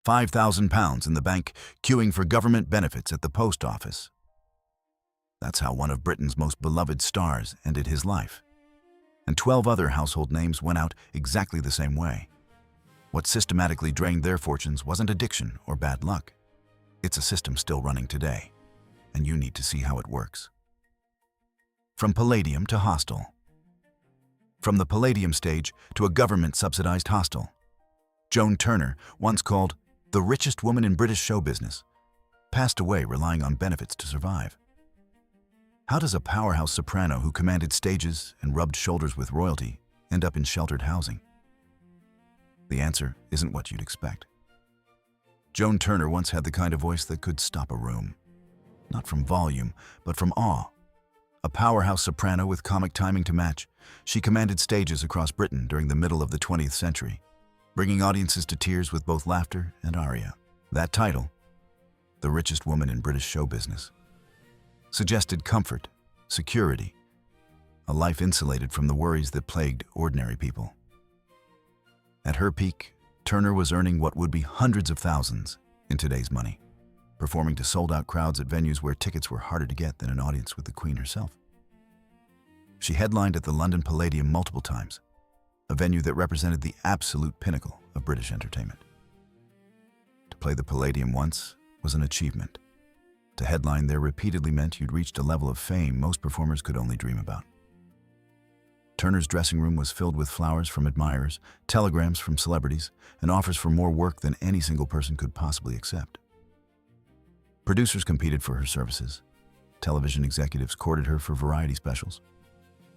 £5,000 in the bank, queuing for government benefits at the post office. That's how one of Britain's most beloved stars ended his life. And 12 other household names went out exactly the same way. What systematically drained their fortunes wasn't addiction or bad luck. It's a system still running today, and you need to see how it works. From Palladium to hostel. From the Palladium stage to a government-subsidized hostel. Joan Turner, once called the richest woman in British show business, passed away relying on benefits to survive. How does a powerhouse soprano who commanded stages and rubbed shoulders with royalty end up in sheltered housing? The answer isn't what you'd expect. Joan Turner once had the kind of voice that could stop a room. Not from volume, but from awe. A powerhouse soprano with comic timing to match, she commanded stages across Britain during the middle of the 20th century, bringing audiences to tears with both laughter and aria. That title, the richest woman in British show business, suggested comfort, security, a life insulated from the worries that plagued ordinary people. At her peak, Turner was earning what would be hundreds of thousands in today's money, performing to sold-out crowds at venues where tickets were harder to get than an audience with the Queen herself. She headlined at the London Palladium multiple times, a venue that represented the absolute pinnacle of British entertainment. To play the Palladium once was an achievement. To headline there repeatedly meant you'd reached a level of fame most performers could only dream about. Turner's dressing room was filled with flowers from admirers, telegrams from celebrities, and offers for more work than any single person could possibly accept. Producers competed for her services. Television executives courted her for variety specials.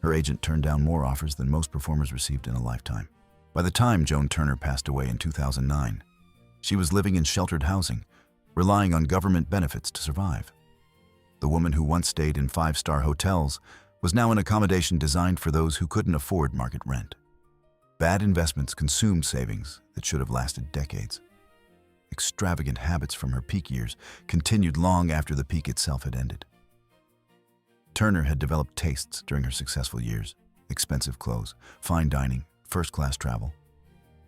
Her agent turned down more offers than most performers received in a lifetime. By the time Joan Turner passed away in 2009, she was living in sheltered housing, relying on government benefits to survive. The woman who once stayed in five-star hotels was now in accommodation designed for those who couldn't afford market rent. Bad investments consumed savings that should have lasted decades. Extravagant habits from her peak years continued long after the peak itself had ended. Turner had developed tastes during her successful years: expensive clothes, fine dining, first-class travel,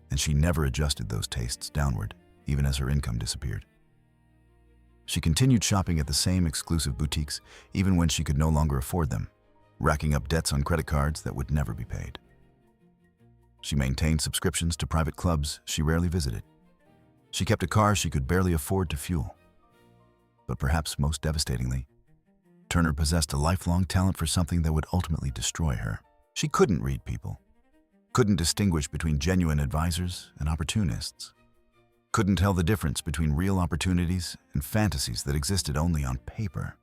and she never adjusted those tastes downward, even as her income disappeared. She continued shopping at the same exclusive boutiques even when she could no longer afford them, racking up debts on credit cards that would never be paid. She maintained subscriptions to private clubs she rarely visited. She kept a car she could barely afford to fuel. But perhaps most devastatingly, Turner possessed a lifelong talent for something that would ultimately destroy her. She couldn't read people, couldn't distinguish between genuine advisors and opportunists, couldn't tell the difference between real opportunities and fantasies that existed only on paper.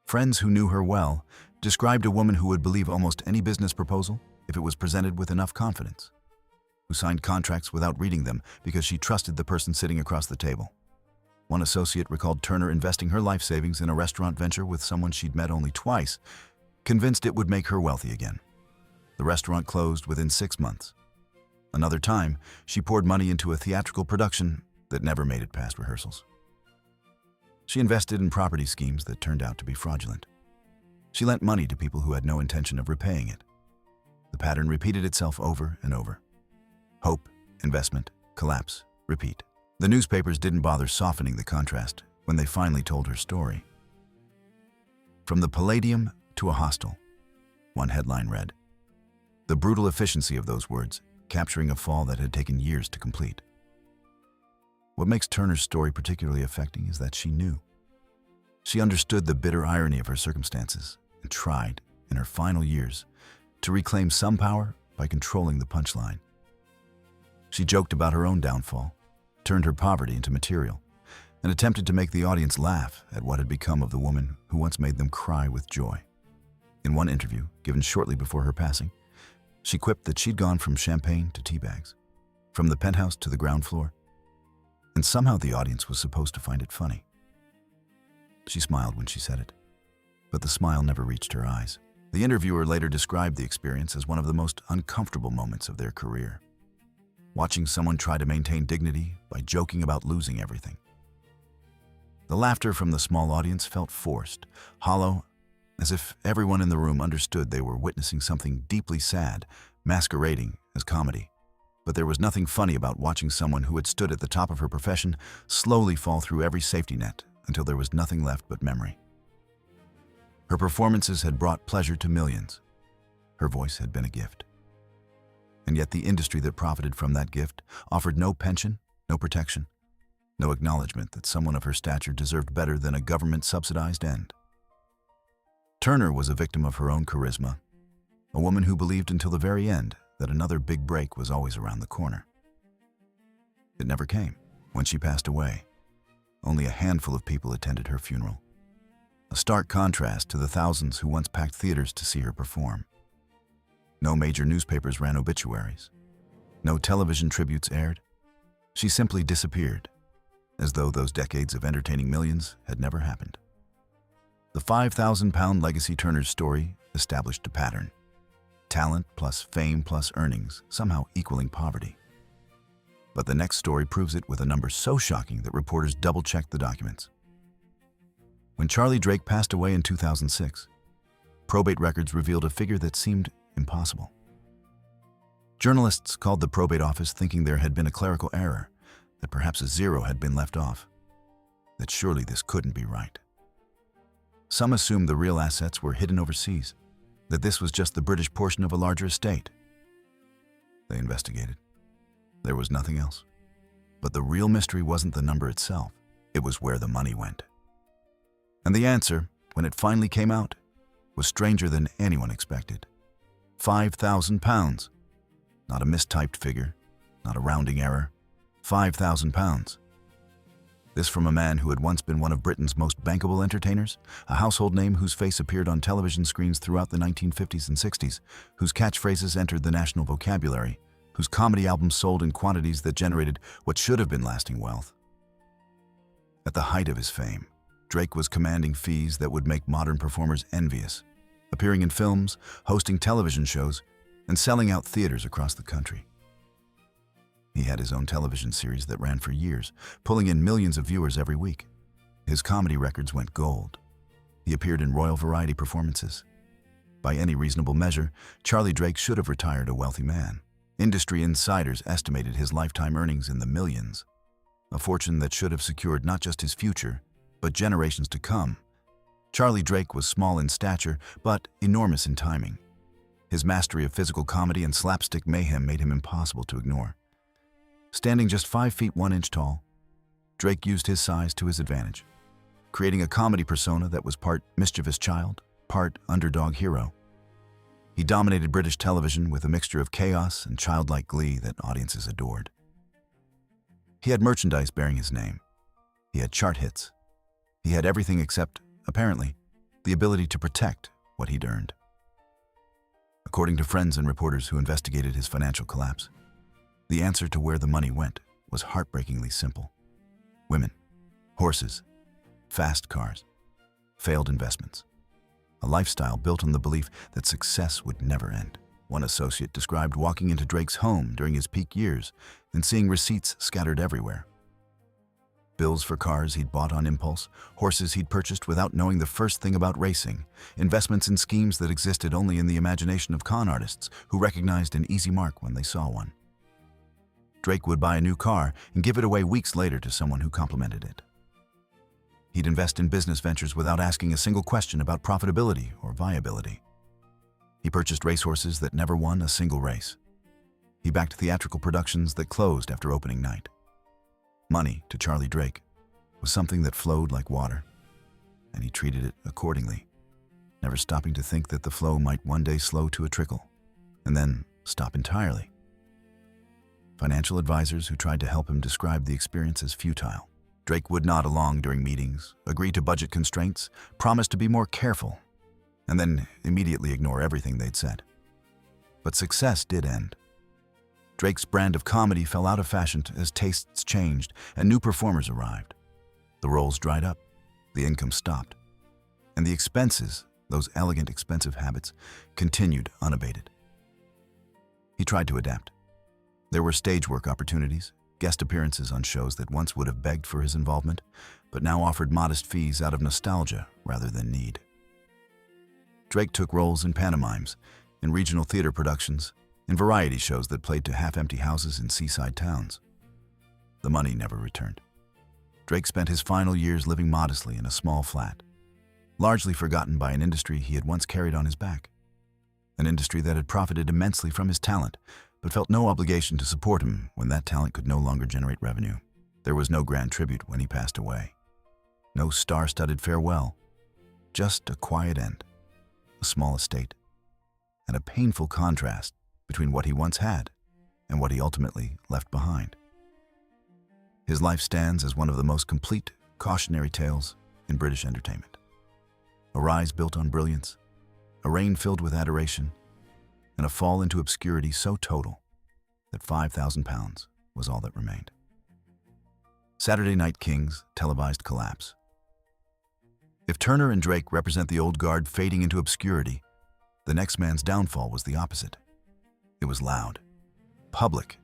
Friends who knew her well described a woman who would believe almost any business proposal if it was presented with enough confidence, who signed contracts without reading them because she trusted the person sitting across the table. One associate recalled Turner investing her life savings in a restaurant venture with someone she'd met only twice, convinced it would make her wealthy again. The restaurant closed within 6 months. Another time, she poured money into a theatrical production that never made it past rehearsals. She invested in property schemes that turned out to be fraudulent. She lent money to people who had no intention of repaying it. The pattern repeated itself over and over. Hope, investment, collapse, repeat. The newspapers didn't bother softening the contrast when they finally told her story. From the Palladium to a hostel, one headline read. The brutal efficiency of those words, capturing a fall that had taken years to complete. What makes Turner's story particularly affecting is that she knew. She understood the bitter irony of her circumstances and tried, in her final years, to reclaim some power by controlling the punchline. She joked about her own downfall, turned her poverty into material, and attempted to make the audience laugh at what had become of the woman who once made them cry with joy. In one interview, given shortly before her passing, she quipped that she'd gone from champagne to tea bags, from the penthouse to the ground floor, and somehow the audience was supposed to find it funny. She smiled when she said it, but the smile never reached her eyes. The interviewer later described the experience as one of the most uncomfortable moments of their career, watching someone try to maintain dignity by joking about losing everything. The laughter from the small audience felt forced, hollow, as if everyone in the room understood they were witnessing something deeply sad, masquerading as comedy. But there was nothing funny about watching someone who had stood at the top of her profession slowly fall through every safety net until there was nothing left but memory. Her performances had brought pleasure to millions. Her voice had been a gift. And yet the industry that profited from that gift offered no pension, no protection, no acknowledgement that someone of her stature deserved better than a government-subsidized end. Turner was a victim of her own charisma, a woman who believed until the very end that another big break was always around the corner. It never came. When she passed away, only a handful of people attended her funeral, a stark contrast to the thousands who once packed theaters to see her perform. No major newspapers ran obituaries. No television tributes aired. She simply disappeared, as though those decades of entertaining millions had never happened. The 5,000-pound legacy Turner's story established a pattern: talent plus fame plus earnings, somehow equaling poverty. But the next story proves it with a number so shocking that reporters double-checked the documents. When Charlie Drake passed away in 2006, probate records revealed a figure that seemed impossible. Journalists called the probate office thinking there had been a clerical error, that perhaps a zero had been left off, that surely this couldn't be right. Some assumed the real assets were hidden overseas, that this was just the British portion of a larger estate. They investigated. There was nothing else. But the real mystery wasn't the number itself, it was where the money went. And the answer, when it finally came out, was stranger than anyone expected. 5,000 pounds. Not a mistyped figure, not a rounding error. 5,000 pounds. This from a man who had once been one of Britain's most bankable entertainers, a household name whose face appeared on television screens throughout the 1950s and 60s, whose catchphrases entered the national vocabulary, whose comedy albums sold in quantities that generated what should have been lasting wealth. At the height of his fame, Drake was commanding fees that would make modern performers envious, appearing in films, hosting television shows, and selling out theaters across the country. He had his own television series that ran for years, pulling in millions of viewers every week. His comedy records went gold. He appeared in royal variety performances. By any reasonable measure, Charlie Drake should have retired a wealthy man. Industry insiders estimated his lifetime earnings in the millions, a fortune that should have secured not just his future, but generations to come. Charlie Drake was small in stature, but enormous in timing. His mastery of physical comedy and slapstick mayhem made him impossible to ignore. Standing just 5 feet 1 inch tall, Drake used his size to his advantage, creating a comedy persona that was part mischievous child, part underdog hero. He dominated British television with a mixture of chaos and childlike glee that audiences adored. He had merchandise bearing his name. He had chart hits. He had everything except, apparently, the ability to protect what he'd earned. According to friends and reporters who investigated his financial collapse, the answer to where the money went was heartbreakingly simple. Women, horses, fast cars, failed investments. A lifestyle built on the belief that success would never end. One associate described walking into Drake's home during his peak years and seeing receipts scattered everywhere. Bills for cars he'd bought on impulse, horses he'd purchased without knowing the first thing about racing, investments in schemes that existed only in the imagination of con artists who recognized an easy mark when they saw one. Drake would buy a new car and give it away weeks later to someone who complimented it. He'd invest in business ventures without asking a single question about profitability or viability. He purchased racehorses that never won a single race. He backed theatrical productions that closed after opening night. Money, to Charlie Drake, was something that flowed like water, and he treated it accordingly, never stopping to think that the flow might one day slow to a trickle, and then stop entirely. Financial advisors who tried to help him described the experience as futile. Drake would nod along during meetings, agree to budget constraints, promise to be more careful, and then immediately ignore everything they'd said. But success did end. Drake's brand of comedy fell out of fashion as tastes changed and new performers arrived. The roles dried up, the income stopped, and the expenses, those elegant, expensive habits, continued unabated. He tried to adapt. There were stage work opportunities, guest appearances on shows that once would have begged for his involvement, but now offered modest fees out of nostalgia rather than need. Drake took roles in pantomimes, in regional theater productions, in variety shows that played to half-empty houses in seaside towns. The money never returned. Drake spent his final years living modestly in a small flat, largely forgotten by an industry he had once carried on his back. An industry that had profited immensely from his talent, but felt no obligation to support him when that talent could no longer generate revenue. There was no grand tribute when he passed away. No star-studded farewell, just a quiet end, a small estate, and a painful contrast between what he once had and what he ultimately left behind. His life stands as one of the most complete cautionary tales in British entertainment. A rise built on brilliance, a reign filled with adoration, and a fall into obscurity so total that £5,000 was all that remained. Saturday Night King's televised collapse. If Turner and Drake represent the old guard fading into obscurity, the next man's downfall was the opposite. It was loud, public,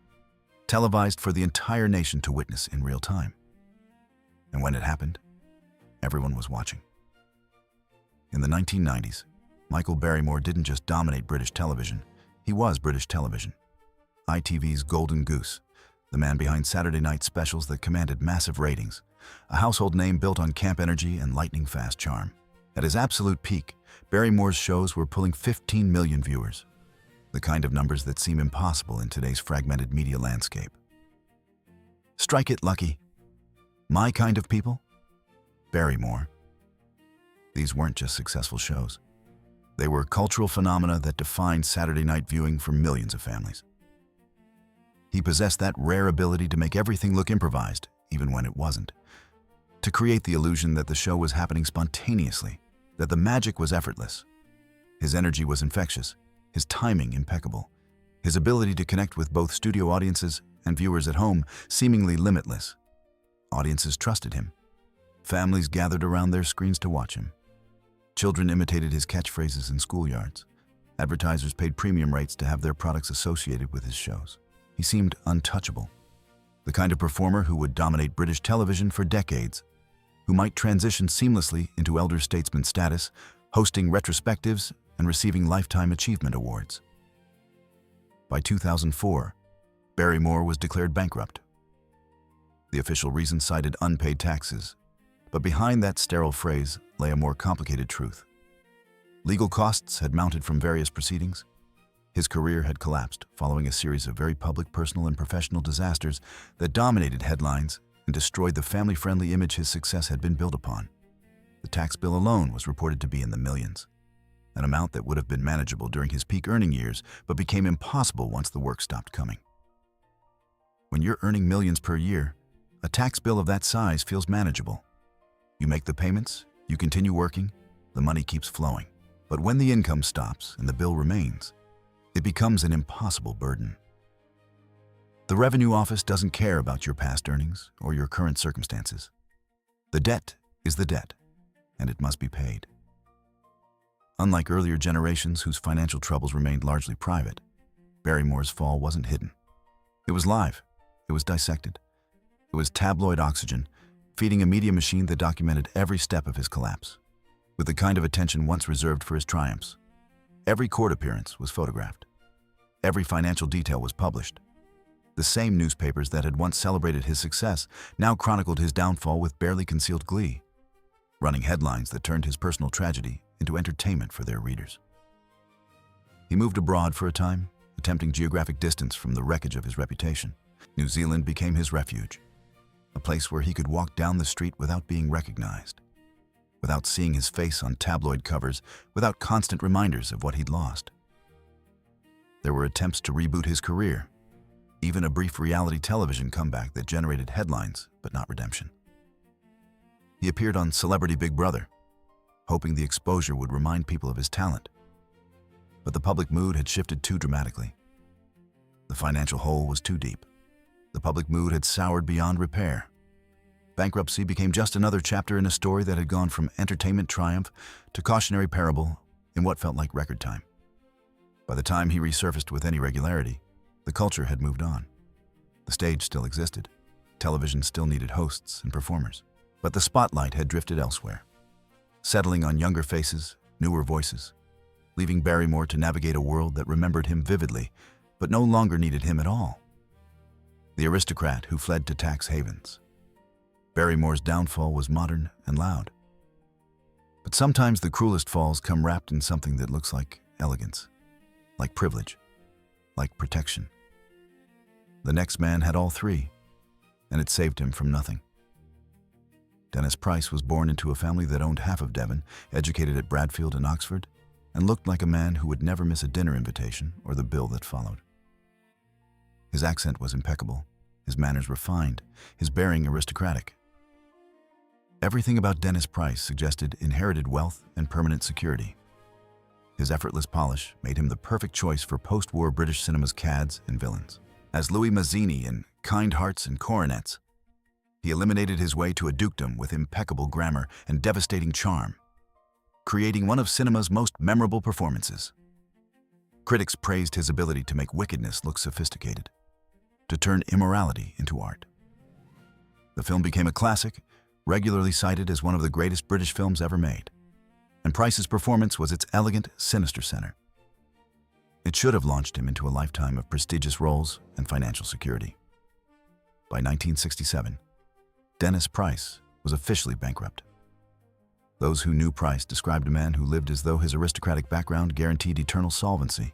televised for the entire nation to witness in real time. And when it happened, everyone was watching. In the 1990s, Michael Barrymore didn't just dominate British television, he was British television. ITV's golden goose, the man behind Saturday night specials that commanded massive ratings, a household name built on camp energy and lightning-fast charm. At his absolute peak, Barrymore's shows were pulling 15 million viewers, the kind of numbers that seem impossible in today's fragmented media landscape. Strike It Lucky, My Kind of People, Barrymore. These weren't just successful shows. They were cultural phenomena that defined Saturday night viewing for millions of families. He possessed that rare ability to make everything look improvised, even when it wasn't. To create the illusion that the show was happening spontaneously, that the magic was effortless. His energy was infectious, his timing impeccable, his ability to connect with both studio audiences and viewers at home seemingly limitless. Audiences trusted him. Families gathered around their screens to watch him. Children imitated his catchphrases in schoolyards. Advertisers paid premium rates to have their products associated with his shows. He seemed untouchable, the kind of performer who would dominate British television for decades, who might transition seamlessly into elder statesman status, hosting retrospectives and receiving Lifetime Achievement Awards. By 2004, Barrymore was declared bankrupt. The official reason cited unpaid taxes, but behind that sterile phrase lay a more complicated truth. Legal costs had mounted from various proceedings. His career had collapsed following a series of very public personal and professional disasters that dominated headlines and destroyed the family-friendly image his success had been built upon. The tax bill alone was reported to be in the millions, an amount that would have been manageable during his peak earning years but became impossible once the work stopped coming. When you're earning millions per year, a tax bill of that size feels manageable. You make the payments, you continue working, the money keeps flowing. But when the income stops and the bill remains, it becomes an impossible burden. The Revenue Office doesn't care about your past earnings or your current circumstances. The debt is the debt, and it must be paid. Unlike earlier generations whose financial troubles remained largely private, Barrymore's fall wasn't hidden. It was live. It was dissected. It was tabloid oxygen, feeding a media machine that documented every step of his collapse, with the kind of attention once reserved for his triumphs. Every court appearance was photographed. Every financial detail was published. The same newspapers that had once celebrated his success now chronicled his downfall with barely concealed glee, running headlines that turned his personal tragedy into entertainment for their readers. He moved abroad for a time, attempting geographic distance from the wreckage of his reputation. New Zealand became his refuge, a place where he could walk down the street without being recognized, without seeing his face on tabloid covers, without constant reminders of what he'd lost. There were attempts to reboot his career, even a brief reality television comeback that generated headlines but not redemption. He appeared on Celebrity Big Brother, hoping the exposure would remind people of his talent. But the public mood had shifted too dramatically. The financial hole was too deep. The public mood had soured beyond repair. Bankruptcy became just another chapter in a story that had gone from entertainment triumph to cautionary parable in what felt like record time. By the time he resurfaced with any regularity, the culture had moved on. The stage still existed. Television still needed hosts and performers. But the spotlight had drifted elsewhere, settling on younger faces, newer voices, leaving Barrymore to navigate a world that remembered him vividly, but no longer needed him at all. The aristocrat who fled to tax havens. Barrymore's downfall was modern and loud. But sometimes the cruelest falls come wrapped in something that looks like elegance, like privilege, like protection. The next man had all three, and it saved him from nothing. Dennis Price was born into a family that owned half of Devon, educated at Bradfield and Oxford, and looked like a man who would never miss a dinner invitation or the bill that followed. His accent was impeccable, his manners refined, his bearing aristocratic. Everything about Dennis Price suggested inherited wealth and permanent security. His effortless polish made him the perfect choice for post-war British cinema's cads and villains. As Louis Mazzini in Kind Hearts and Coronets, he eliminated his way to a dukedom with impeccable grammar and devastating charm, creating one of cinema's most memorable performances. Critics praised his ability to make wickedness look sophisticated, to turn immorality into art. The film became a classic, regularly cited as one of the greatest British films ever made, and Price's performance was its elegant, sinister center. It should have launched him into a lifetime of prestigious roles and financial security. By 1967, Dennis Price was officially bankrupt. Those who knew Price described a man who lived as though his aristocratic background guaranteed eternal solvency,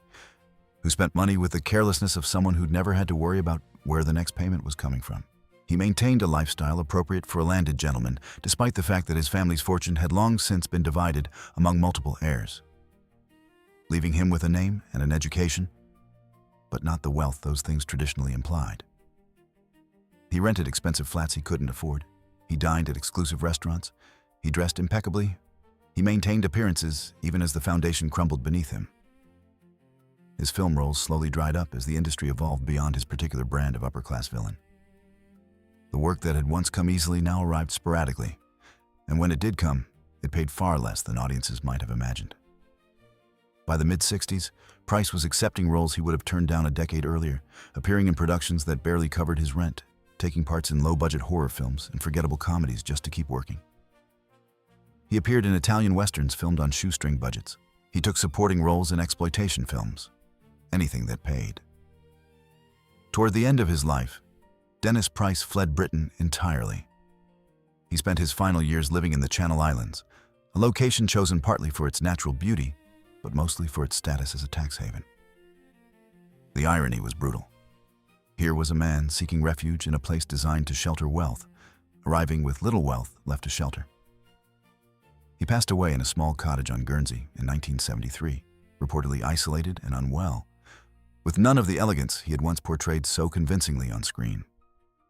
who spent money with the carelessness of someone who'd never had to worry about where the next payment was coming from. He maintained a lifestyle appropriate for a landed gentleman, despite the fact that his family's fortune had long since been divided among multiple heirs, leaving him with a name and an education, but not the wealth those things traditionally implied. He rented expensive flats he couldn't afford. He dined at exclusive restaurants. He dressed impeccably. He maintained appearances even as the foundation crumbled beneath him. His film roles slowly dried up as the industry evolved beyond his particular brand of upper-class villain. The work that had once come easily now arrived sporadically, and when it did come, it paid far less than audiences might have imagined. By the mid-60s, Price was accepting roles he would have turned down a decade earlier, appearing in productions that barely covered his rent, taking parts in low-budget horror films and forgettable comedies just to keep working. He appeared in Italian westerns filmed on shoestring budgets. He took supporting roles in exploitation films, anything that paid. Toward the end of his life, Dennis Price fled Britain entirely. He spent his final years living in the Channel Islands, a location chosen partly for its natural beauty, but mostly for its status as a tax haven. The irony was brutal. Here was a man seeking refuge in a place designed to shelter wealth, arriving with little wealth left to shelter. He passed away in a small cottage on Guernsey in 1973, reportedly isolated and unwell, with none of the elegance he had once portrayed so convincingly on screen.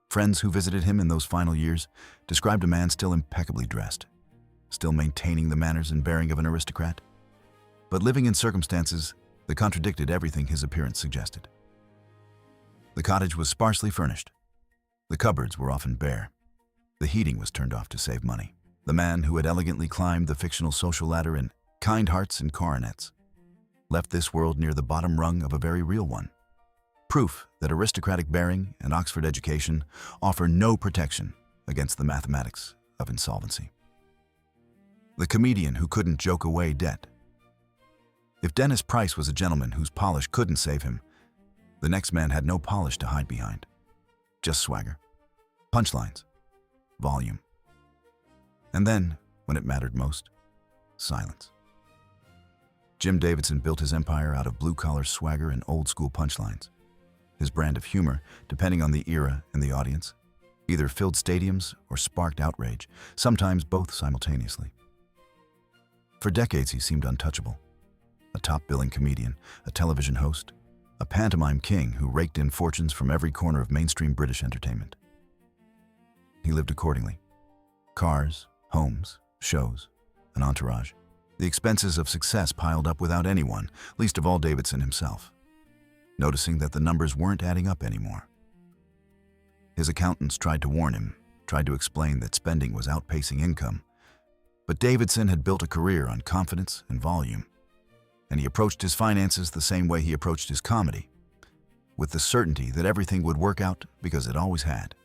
Friends who visited him in those final years described a man still impeccably dressed, still maintaining the manners and bearing of an aristocrat, but living in circumstances that contradicted everything his appearance suggested. The cottage was sparsely furnished. The cupboards were often bare. The heating was turned off to save money. The man who had elegantly climbed the fictional social ladder in Kind Hearts and Coronets left this world near the bottom rung of a very real one. Proof that aristocratic bearing and Oxford education offer no protection against the mathematics of insolvency. The comedian who couldn't joke away debt. If Dennis Price was a gentleman whose polish couldn't save him, the next man had no polish to hide behind. Just swagger, punchlines, volume. And then, when it mattered most, silence. Jim Davidson built his empire out of blue-collar swagger and old-school punchlines. His brand of humor, depending on the era and the audience, either filled stadiums or sparked outrage, sometimes both simultaneously. For decades, he seemed untouchable. A top-billing comedian, a television host, a pantomime king who raked in fortunes from every corner of mainstream British entertainment. He lived accordingly. Cars, homes, shows, an entourage. The expenses of success piled up without anyone, least of all Davidson himself, noticing that the numbers weren't adding up anymore. His accountants tried to warn him, tried to explain that spending was outpacing income, but Davidson had built a career on confidence and volume, and he approached his finances the same way he approached his comedy, with the certainty that everything would work out because it always had.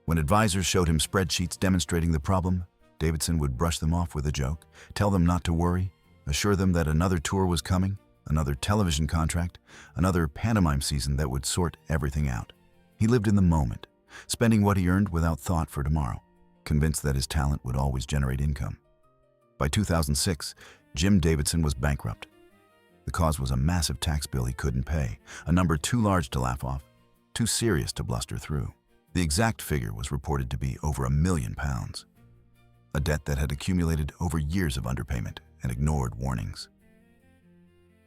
When advisors showed him spreadsheets demonstrating the problem, Davidson would brush them off with a joke, tell them not to worry, assure them that another tour was coming, another television contract, another pantomime season that would sort everything out. He lived in the moment, spending what he earned without thought for tomorrow, convinced that his talent would always generate income. By 2006, Jim Davidson was bankrupt. The cause was a massive tax bill he couldn't pay, a number too large to laugh off, too serious to bluster through. The exact figure was reported to be over £1 million, a debt that had accumulated over years of underpayment and ignored warnings.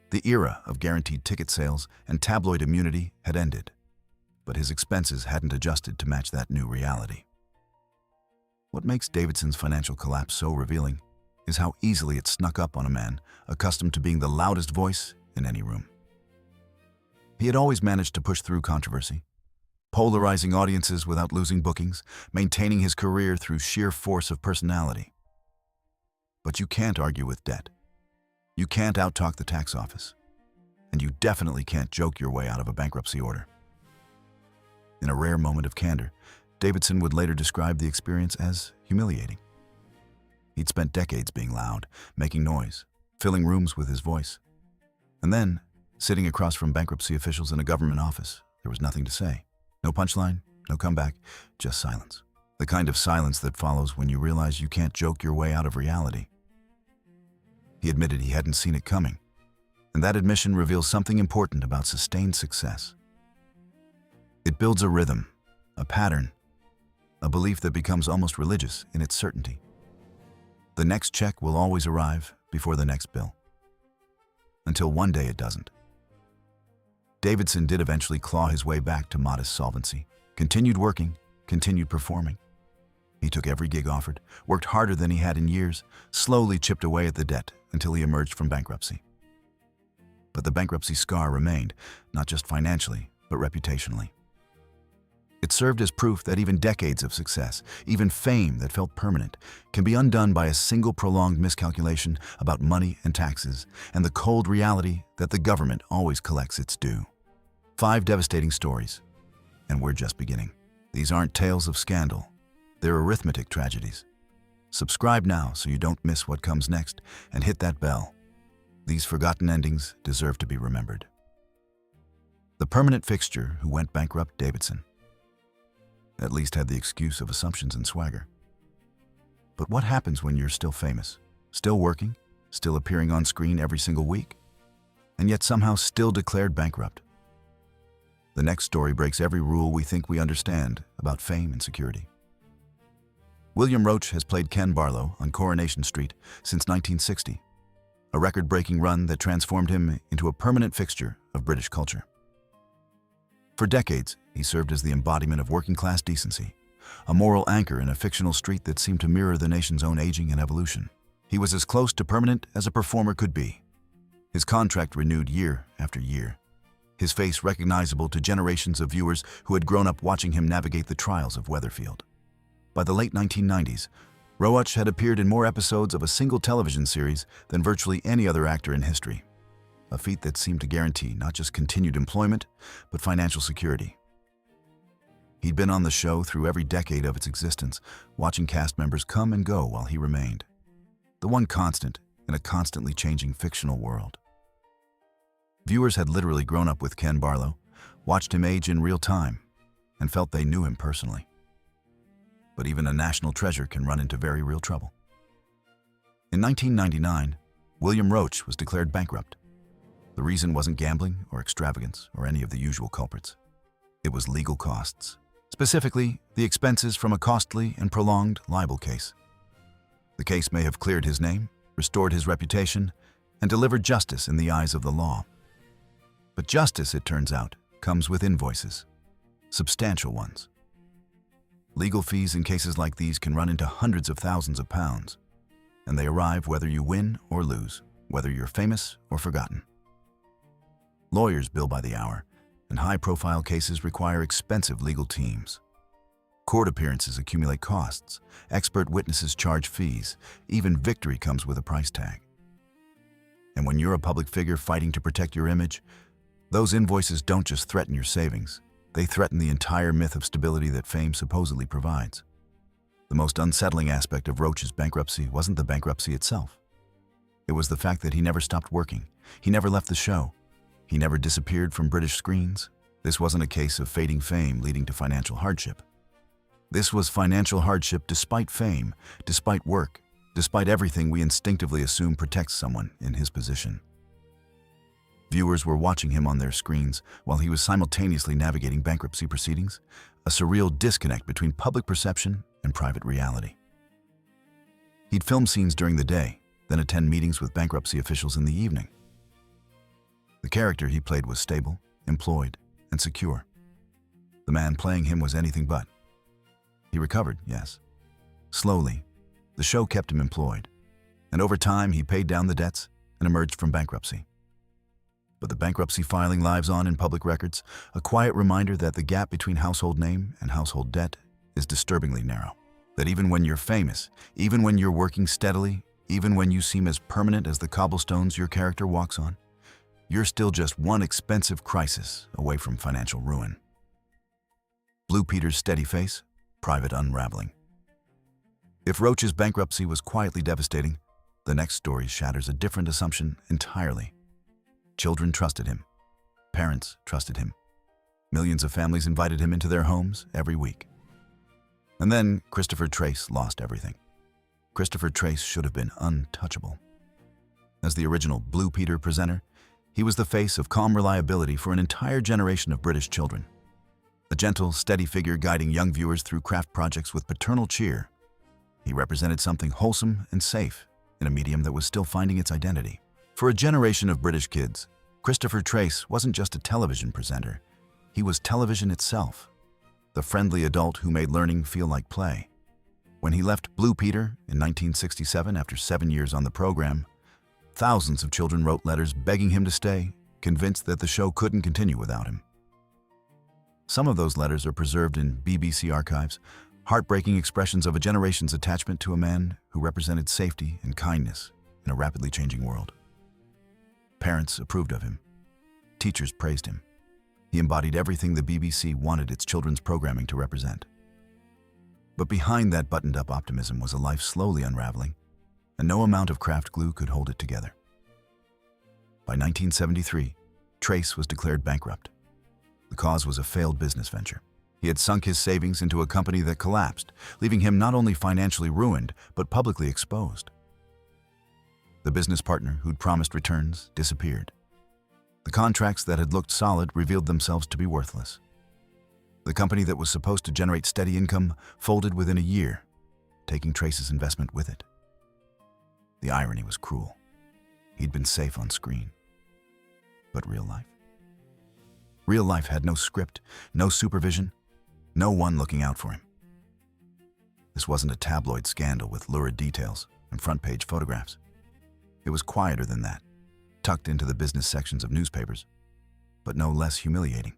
The era of guaranteed ticket sales and tabloid immunity had ended, but his expenses hadn't adjusted to match that new reality. What makes Davidson's financial collapse so revealing is how easily it snuck up on a man accustomed to being the loudest voice in any room. He had always managed to push through controversy, polarizing audiences without losing bookings, maintaining his career through sheer force of personality. But you can't argue with debt. You can't out-talk the tax office. And you definitely can't joke your way out of a bankruptcy order. In a rare moment of candor, Davidson would later describe the experience as humiliating. He'd spent decades being loud, making noise, filling rooms with his voice. And then, sitting across from bankruptcy officials in a government office, there was nothing to say. No punchline, no comeback, just silence. The kind of silence that follows when you realize you can't joke your way out of reality. He admitted he hadn't seen it coming, and that admission reveals something important about sustained success. It builds a rhythm, a pattern, a belief that becomes almost religious in its certainty. The next check will always arrive before the next bill. Until one day it doesn't. Davidson did eventually claw his way back to modest solvency, continued working, continued performing. He took every gig offered, worked harder than he had in years, slowly chipped away at the debt until he emerged from bankruptcy. But the bankruptcy scar remained, not just financially, but reputationally. It served as proof that even decades of success, even fame that felt permanent, can be undone by a single prolonged miscalculation about money and taxes, and the cold reality that the government always collects its due. 5 devastating stories, and we're just beginning. These aren't tales of scandal, they're arithmetic tragedies. Subscribe now so you don't miss what comes next, and hit that bell. These forgotten endings deserve to be remembered. The permanent fixture who went bankrupt, Davidson, at least had the excuse of assumptions and swagger. But what happens when you're still famous, still working, still appearing on screen every single week, and yet somehow still declared bankrupt? The next story breaks every rule we think we understand about fame and security. William Roach has played Ken Barlow on Coronation Street since 1960, a record-breaking run that transformed him into a permanent fixture of British culture. For decades, he served as the embodiment of working-class decency, a moral anchor in a fictional street that seemed to mirror the nation's own aging and evolution. He was as close to permanent as a performer could be. His contract renewed year after year, his face recognizable to generations of viewers who had grown up watching him navigate the trials of Weatherfield. By the late 1990s, Roach had appeared in more episodes of a single television series than virtually any other actor in history, a feat that seemed to guarantee not just continued employment, but financial security. He'd been on the show through every decade of its existence, watching cast members come and go while he remained, the one constant in a constantly changing fictional world. Viewers had literally grown up with Ken Barlow, watched him age in real time, and felt they knew him personally. But even a national treasure can run into very real trouble. In 1999, William Roach was declared bankrupt. The reason wasn't gambling or extravagance or any of the usual culprits. It was legal costs, specifically the expenses from a costly and prolonged libel case. The case may have cleared his name, restored his reputation, and delivered justice in the eyes of the law. But justice, it turns out, comes with invoices, substantial ones. Legal fees in cases like these can run into hundreds of thousands of pounds, and they arrive whether you win or lose, whether you're famous or forgotten. Lawyers bill by the hour, and high-profile cases require expensive legal teams. Court appearances accumulate costs, expert witnesses charge fees, even victory comes with a price tag. And when you're a public figure fighting to protect your image, those invoices don't just threaten your savings, they threaten the entire myth of stability that fame supposedly provides. The most unsettling aspect of Roach's bankruptcy wasn't the bankruptcy itself. It was the fact that he never stopped working. He never left the show. He never disappeared from British screens. This wasn't a case of fading fame leading to financial hardship. This was financial hardship despite fame, despite work, despite everything we instinctively assume protects someone in his position. Viewers were watching him on their screens while he was simultaneously navigating bankruptcy proceedings, a surreal disconnect between public perception and private reality. He'd film scenes during the day, then attend meetings with bankruptcy officials in the evening. The character he played was stable, employed, and secure. The man playing him was anything but. He recovered, yes. Slowly, the show kept him employed, and over time he paid down the debts and emerged from bankruptcy. But the bankruptcy filing lives on in public records, a quiet reminder that the gap between household name and household debt is disturbingly narrow. That even when you're famous, even when you're working steadily, even when you seem as permanent as the cobblestones your character walks on, you're still just one expensive crisis away from financial ruin. Blue Peter's steady face, private unraveling. If Roach's bankruptcy was quietly devastating, the next story shatters a different assumption entirely. Children trusted him. Parents trusted him. Millions of families invited him into their homes every week. And then Christopher Trace lost everything. Christopher Trace should have been untouchable. As the original Blue Peter presenter, he was the face of calm reliability for an entire generation of British children. A gentle, steady figure guiding young viewers through craft projects with paternal cheer. He represented something wholesome and safe in a medium that was still finding its identity. For a generation of British kids, Christopher Trace wasn't just a television presenter. He was television itself, the friendly adult who made learning feel like play. When he left Blue Peter in 1967 after 7 years on the program, thousands of children wrote letters begging him to stay, convinced that the show couldn't continue without him. Some of those letters are preserved in BBC archives, heartbreaking expressions of a generation's attachment to a man who represented safety and kindness in a rapidly changing world. Parents approved of him. Teachers praised him. He embodied everything the BBC wanted its children's programming to represent. But behind that buttoned-up optimism was a life slowly unraveling, and no amount of craft glue could hold it together. By 1973, Trace was declared bankrupt. The cause was a failed business venture. He had sunk his savings into a company that collapsed, leaving him not only financially ruined, but publicly exposed. The business partner who'd promised returns disappeared. The contracts that had looked solid revealed themselves to be worthless. The company that was supposed to generate steady income folded within a year, taking Trace's investment with it. The irony was cruel. He'd been safe on screen. But real life? Real life had no script, no supervision, no one looking out for him. This wasn't a tabloid scandal with lurid details and front-page photographs. It was quieter than that, tucked into the business sections of newspapers, but no less humiliating.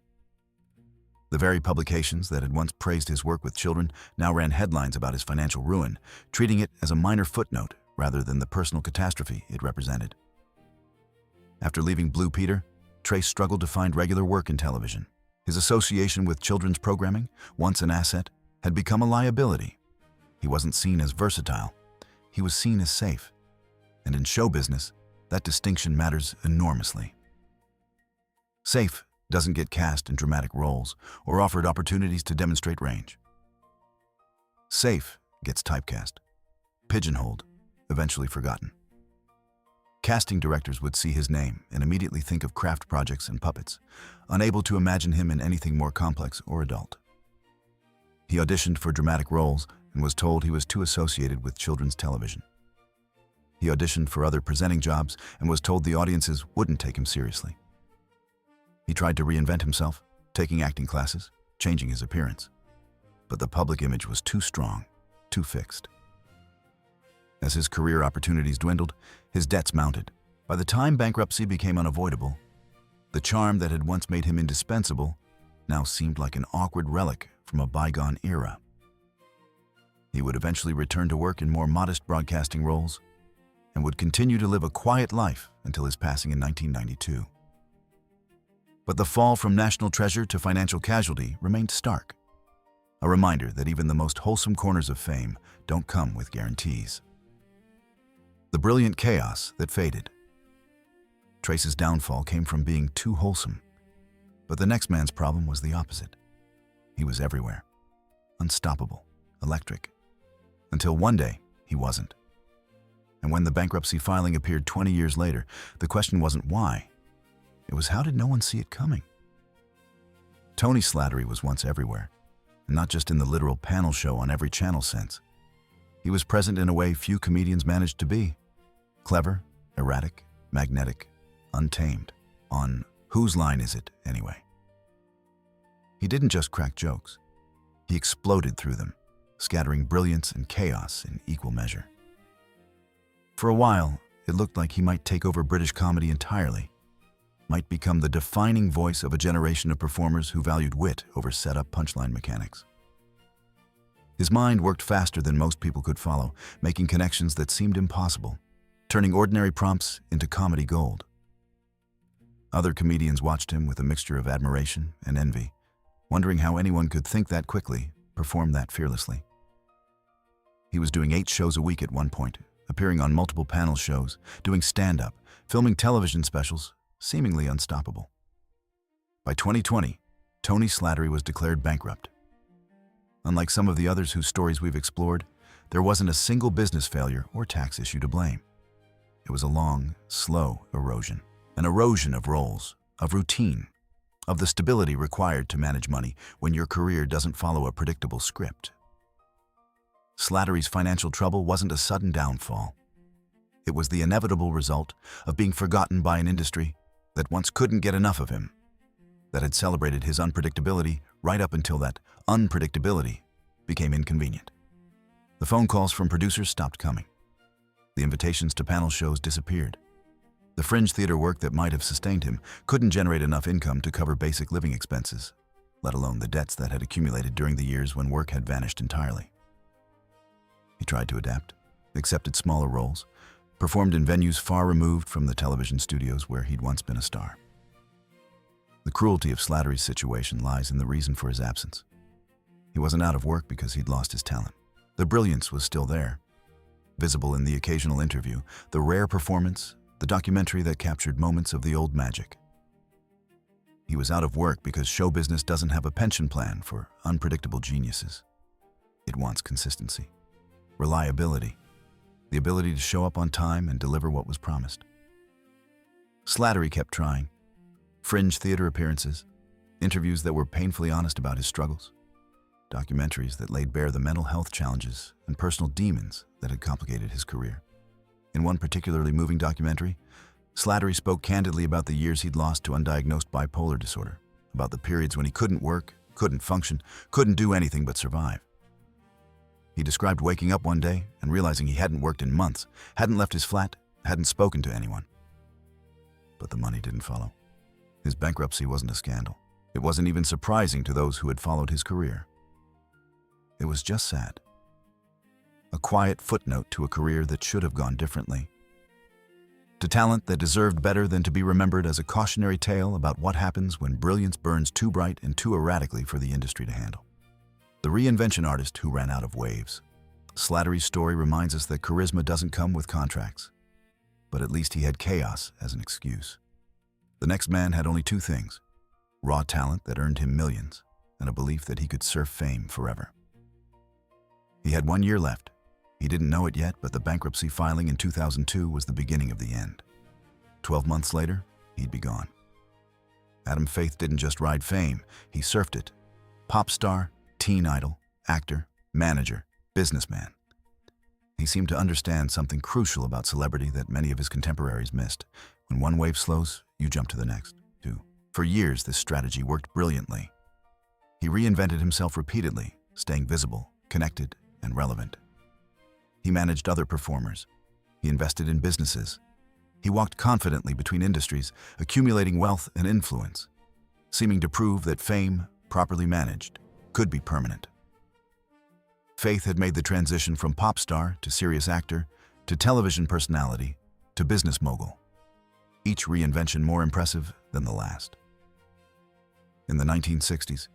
The very publications that had once praised his work with children now ran headlines about his financial ruin, treating it as a minor footnote rather than the personal catastrophe it represented. After leaving Blue Peter, Trace struggled to find regular work in television. His association with children's programming, once an asset, had become a liability. He wasn't seen as versatile. He was seen as safe. And in show business, that distinction matters enormously. Safe doesn't get cast in dramatic roles or offered opportunities to demonstrate range. Safe gets typecast, pigeonholed, eventually forgotten. Casting directors would see his name and immediately think of craft projects and puppets, unable to imagine him in anything more complex or adult. He auditioned for dramatic roles and was told he was too associated with children's television. He auditioned for other presenting jobs and was told the audiences wouldn't take him seriously. He tried to reinvent himself, taking acting classes, changing his appearance. But the public image was too strong, too fixed. As his career opportunities dwindled, his debts mounted. By the time bankruptcy became unavoidable, the charm that had once made him indispensable now seemed like an awkward relic from a bygone era. He would eventually return to work in more modest broadcasting roles and would continue to live a quiet life until his passing in 1992. But the fall from national treasure to financial casualty remained stark, a reminder that even the most wholesome corners of fame don't come with guarantees. The brilliant chaos that faded. Trace's downfall came from being too wholesome. But the next man's problem was the opposite. He was everywhere. Unstoppable. Electric. Until one day, he wasn't. And when the bankruptcy filing appeared 20 years later, the question wasn't why. It was how did no one see it coming? Tony Slatterie was once everywhere, and not just in the literal panel show on every channel sense. He was present in a way few comedians managed to be. Clever, erratic, magnetic, untamed. On whose line is it, anyway? He didn't just crack jokes. He exploded through them, scattering brilliance and chaos in equal measure. For a while, it looked like he might take over British comedy entirely, might become the defining voice of a generation of performers who valued wit over set-up punchline mechanics. His mind worked faster than most people could follow, making connections that seemed impossible, turning ordinary prompts into comedy gold. Other comedians watched him with a mixture of admiration and envy, wondering how anyone could think that quickly, perform that fearlessly. He was doing 8 shows a week at one point, appearing on multiple panel shows, doing stand-up, filming television specials, seemingly unstoppable. By 2020, Tony Slatterie was declared bankrupt. Unlike some of the others whose stories we've explored, there wasn't a single business failure or tax issue to blame. It was a long, slow erosion. An erosion of roles, of routine, of the stability required to manage money when your career doesn't follow a predictable script. Slatterie's financial trouble wasn't a sudden downfall. It was the inevitable result of being forgotten by an industry that once couldn't get enough of him, that had celebrated his unpredictability right up until that unpredictability became inconvenient. The phone calls from producers stopped coming. The invitations to panel shows disappeared. The fringe theater work that might have sustained him couldn't generate enough income to cover basic living expenses, let alone the debts that had accumulated during the years when work had vanished entirely. He tried to adapt, accepted smaller roles, performed in venues far removed from the television studios where he'd once been a star. The cruelty of Slatterie's situation lies in the reason for his absence. He wasn't out of work because he'd lost his talent. The brilliance was still there, visible in the occasional interview, the rare performance, the documentary that captured moments of the old magic. He was out of work because show business doesn't have a pension plan for unpredictable geniuses. It wants consistency, reliability, the ability to show up on time and deliver what was promised. Slatterie kept trying. Fringe theater appearances, interviews that were painfully honest about his struggles, documentaries that laid bare the mental health challenges and personal demons that had complicated his career. In one particularly moving documentary, Slatterie spoke candidly about the years he'd lost to undiagnosed bipolar disorder, about the periods when he couldn't work, couldn't function, couldn't do anything but survive. He described waking up one day and realizing he hadn't worked in months, hadn't left his flat, hadn't spoken to anyone. But the money didn't follow. His bankruptcy wasn't a scandal. It wasn't even surprising to those who had followed his career. It was just sad. A quiet footnote to a career that should have gone differently. To talent that deserved better than to be remembered as a cautionary tale about what happens when brilliance burns too bright and too erratically for the industry to handle. The reinvention artist who ran out of waves. Slatterie's story reminds us that charisma doesn't come with contracts, but at least he had chaos as an excuse. The next man had only 2 things: raw talent that earned him millions and a belief that he could surf fame forever. He had 1 year left. He didn't know it yet, but the bankruptcy filing in 2002 was the beginning of the end. 12 months later, he'd be gone. Adam Faith didn't just ride fame, he surfed it. Pop star, teen idol, actor, manager, businessman. He seemed to understand something crucial about celebrity that many of his contemporaries missed. When one wave slows, you jump to the next, too. For years, this strategy worked brilliantly. He reinvented himself repeatedly, staying visible, connected, and relevant. He managed other performers. He invested in businesses. He walked confidently between industries, accumulating wealth and influence, seeming to prove that fame, properly managed, could be permanent. Faith had made the transition from pop star to serious actor, to television personality, to business mogul. Each reinvention more impressive than the last. In the 1960s,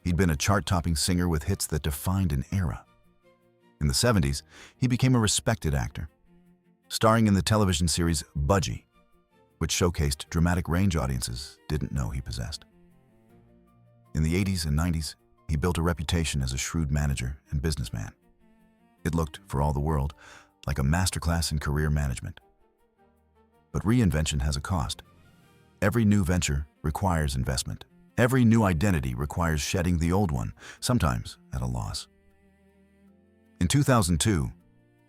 he'd been a chart-topping singer with hits that defined an era. In the 70s, he became a respected actor. starring in the television series Budgie, which showcased dramatic range audiences didn't know he possessed. In the 80s and 90s, he built a reputation as a shrewd manager and businessman. It looked, for all the world, like a masterclass in career management. But reinvention has a cost. Every new venture requires investment. Every new identity requires shedding the old one, sometimes at a loss. In 2002,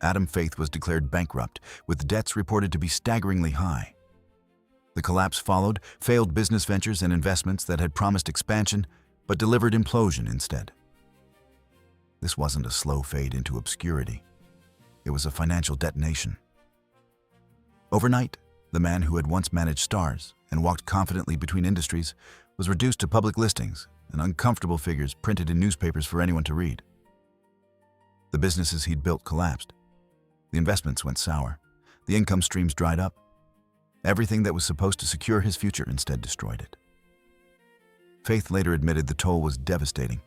Adam Faith was declared bankrupt, with debts reported to be staggeringly high. The collapse followed failed business ventures and investments that had promised expansion but delivered implosion instead. This wasn't a slow fade into obscurity. It was a financial detonation. Overnight, the man who had once managed stars and walked confidently between industries was reduced to public listings and uncomfortable figures printed in newspapers for anyone to read. The businesses he'd built collapsed. The investments went sour. The income streams dried up. Everything that was supposed to secure his future instead destroyed it. Faith later admitted the toll was devastating,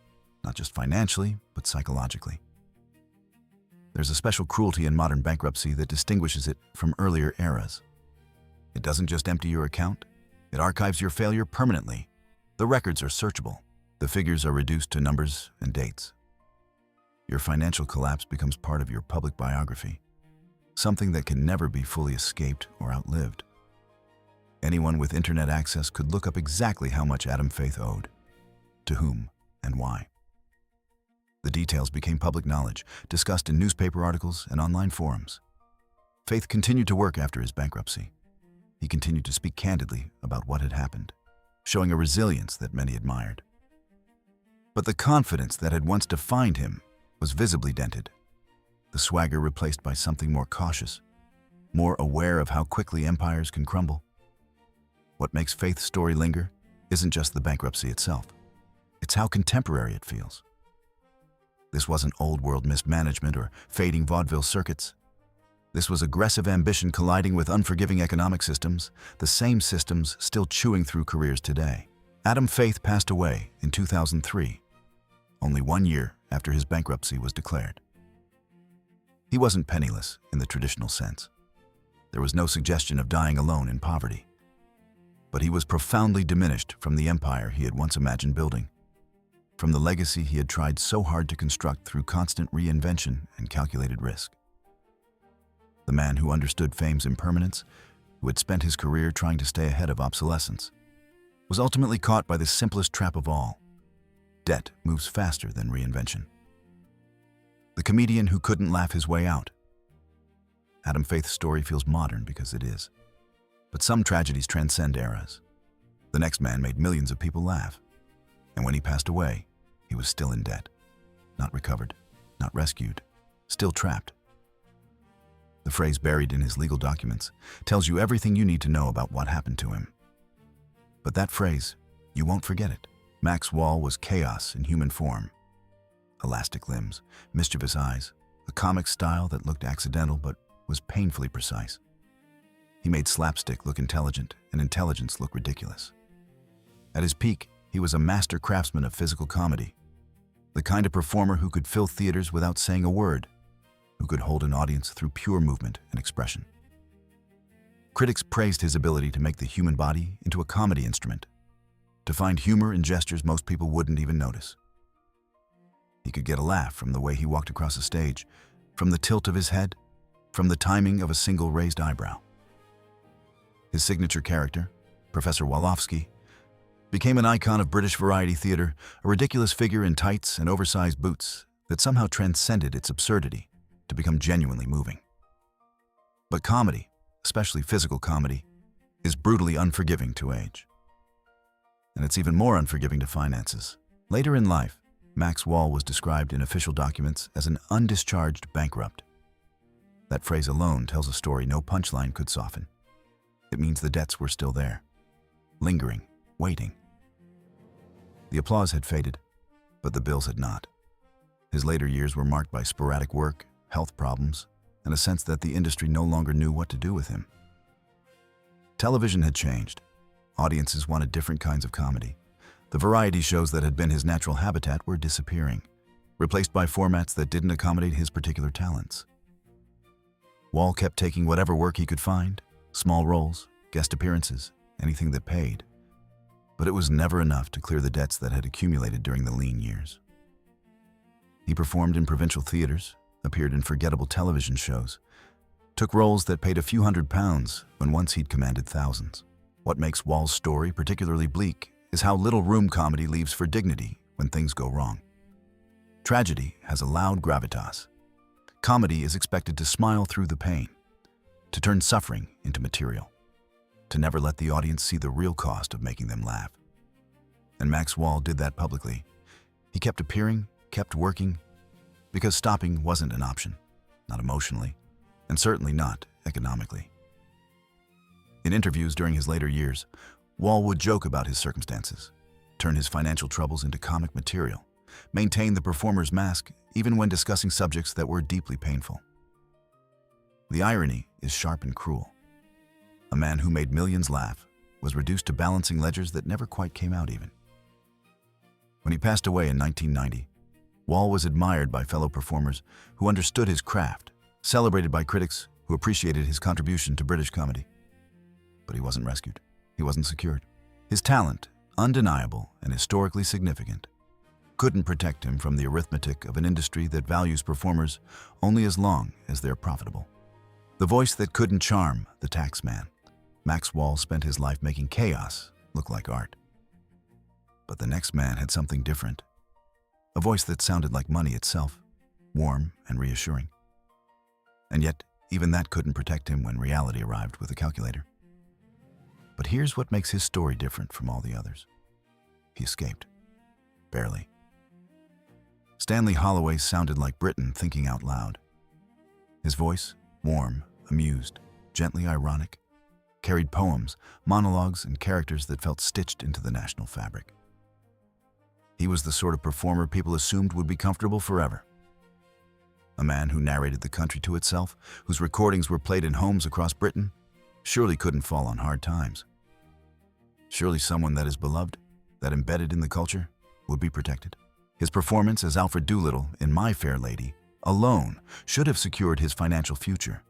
not just financially, but psychologically. There's a special cruelty in modern bankruptcy that distinguishes it from earlier eras. It doesn't just empty your account, it archives your failure permanently. The records are searchable. The figures are reduced to numbers and dates. Your financial collapse becomes part of your public biography, something that can never be fully escaped or outlived. Anyone with internet access could look up exactly how much Adam Faith owed, to whom, and why. The details became public knowledge, discussed in newspaper articles and online forums. Faith continued to work after his bankruptcy. He continued to speak candidly about what had happened, showing a resilience that many admired. But the confidence that had once defined him was visibly dented, the swagger replaced by something more cautious, more aware of how quickly empires can crumble. What makes Faith's story linger isn't just the bankruptcy itself. It's how contemporary it feels. This wasn't old-world mismanagement or fading vaudeville circuits. This was aggressive ambition colliding with unforgiving economic systems, the same systems still chewing through careers today. Adam Faith passed away in 2003, only 1 year after his bankruptcy was declared. He wasn't penniless in the traditional sense. There was no suggestion of dying alone in poverty. But he was profoundly diminished from the empire he had once imagined building, from the legacy he had tried so hard to construct through constant reinvention and calculated risk. The man who understood fame's impermanence, who had spent his career trying to stay ahead of obsolescence, was ultimately caught by the simplest trap of all. Debt moves faster than reinvention. The comedian who couldn't laugh his way out. Adam Faith's story feels modern because it is. But some tragedies transcend eras. The next man made millions of people laugh. And when he passed away, he was still in debt. Not recovered, not rescued, still trapped. The phrase buried in his legal documents tells you everything you need to know about what happened to him. But that phrase, you won't forget it. Max Wall was chaos in human form. Elastic limbs, mischievous eyes, a comic style that looked accidental but was painfully precise. He made slapstick look intelligent and intelligence look ridiculous. At his peak, he was a master craftsman of physical comedy, the kind of performer who could fill theaters without saying a word, who could hold an audience through pure movement and expression. Critics praised his ability to make the human body into a comedy instrument, to find humor in gestures most people wouldn't even notice. He could get a laugh from the way he walked across a stage, from the tilt of his head, from the timing of a single raised eyebrow. His signature character, Professor Wolofsky, became an icon of British variety theater, a ridiculous figure in tights and oversized boots that somehow transcended its absurdity to become genuinely moving. But comedy, especially physical comedy, is brutally unforgiving to age. And it's even more unforgiving to finances. Later in life, Max Wall was described in official documents as an undischarged bankrupt. That phrase alone tells a story no punchline could soften. It means the debts were still there, lingering, waiting. The applause had faded, but the bills had not. His later years were marked by sporadic work, health problems, and a sense that the industry no longer knew what to do with him. Television had changed. Audiences wanted different kinds of comedy. The variety shows that had been his natural habitat were disappearing, replaced by formats that didn't accommodate his particular talents. Wall kept taking whatever work he could find, small roles, guest appearances, anything that paid. But it was never enough to clear the debts that had accumulated during the lean years. He performed in provincial theaters, appeared in forgettable television shows, took roles that paid a few £100s when once he'd commanded thousands. What makes Wall's story particularly bleak is how little room comedy leaves for dignity when things go wrong. Tragedy has a loud gravitas. Comedy is expected to smile through the pain, to turn suffering into material, to never let the audience see the real cost of making them laugh. And Max Wall did that publicly. He kept appearing, kept working, because stopping wasn't an option, not emotionally, and certainly not economically. In interviews during his later years, Wall would joke about his circumstances, turn his financial troubles into comic material, maintain the performer's mask even when discussing subjects that were deeply painful. The irony is sharp and cruel. A man who made millions laugh was reduced to balancing ledgers that never quite came out even. When he passed away in 1990, Wall was admired by fellow performers who understood his craft, celebrated by critics who appreciated his contribution to British comedy. But he wasn't rescued. He wasn't secured. His talent, undeniable and historically significant, couldn't protect him from the arithmetic of an industry that values performers only as long as they're profitable. The voice that couldn't charm the tax man, Max Wall spent his life making chaos look like art. But the next man had something different. A voice that sounded like money itself, warm and reassuring. And yet, even that couldn't protect him when reality arrived with a calculator. But here's what makes his story different from all the others. He escaped. Barely. Stanley Holloway sounded like Britain thinking out loud. His voice, warm, amused, gently ironic, carried poems, monologues, and characters that felt stitched into the national fabric. He was the sort of performer people assumed would be comfortable forever. A man who narrated the country to itself, whose recordings were played in homes across Britain, surely couldn't fall on hard times. Surely someone that is beloved, that embedded in the culture, would be protected. His performance as Alfred Doolittle in My Fair Lady alone should have secured his financial future,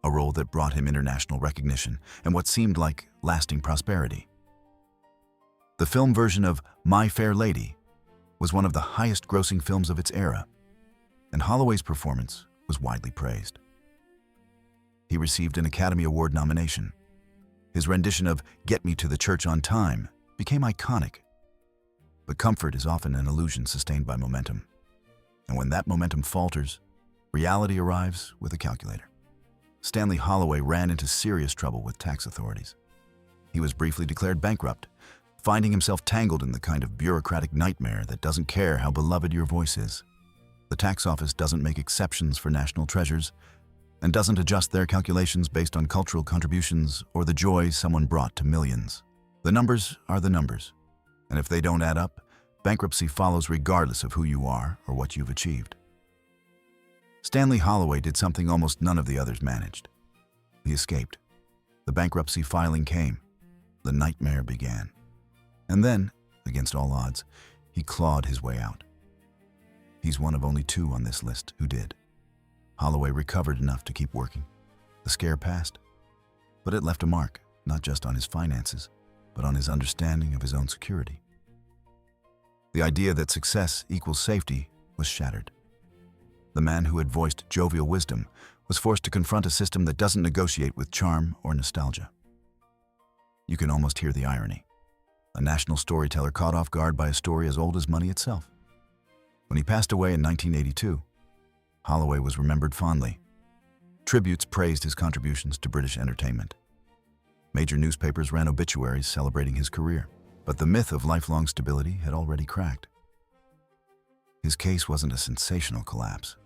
a role that brought him international recognition and what seemed like lasting prosperity. The film version of My Fair Lady was one of the highest-grossing films of its era, and Holloway's performance was widely praised. He received an Academy Award nomination. His rendition of Get Me to the Church on Time became iconic. But comfort is often an illusion sustained by momentum. And when that momentum falters, reality arrives with a calculator. Stanley Holloway ran into serious trouble with tax authorities. He was briefly declared bankrupt, finding himself tangled in the kind of bureaucratic nightmare that doesn't care how beloved your voice is. The tax office doesn't make exceptions for national treasures and doesn't adjust their calculations based on cultural contributions or the joy someone brought to millions. The numbers are the numbers, and if they don't add up, bankruptcy follows regardless of who you are or what you've achieved. Stanley Holloway did something almost none of the others managed. He escaped. The bankruptcy filing came. The nightmare began. And then, against all odds, he clawed his way out. He's one of only 2 on this list who did. Holloway recovered enough to keep working. The scare passed, but it left a mark, not just on his finances, but on his understanding of his own security. The idea that success equals safety was shattered. The man who had voiced jovial wisdom was forced to confront a system that doesn't negotiate with charm or nostalgia. You can almost hear the irony. A national storyteller caught off guard by a story as old as money itself. When he passed away in 1982, Holloway was remembered fondly. Tributes praised his contributions to British entertainment. Major newspapers ran obituaries celebrating his career, but the myth of lifelong stability had already cracked. His case wasn't a sensational collapse.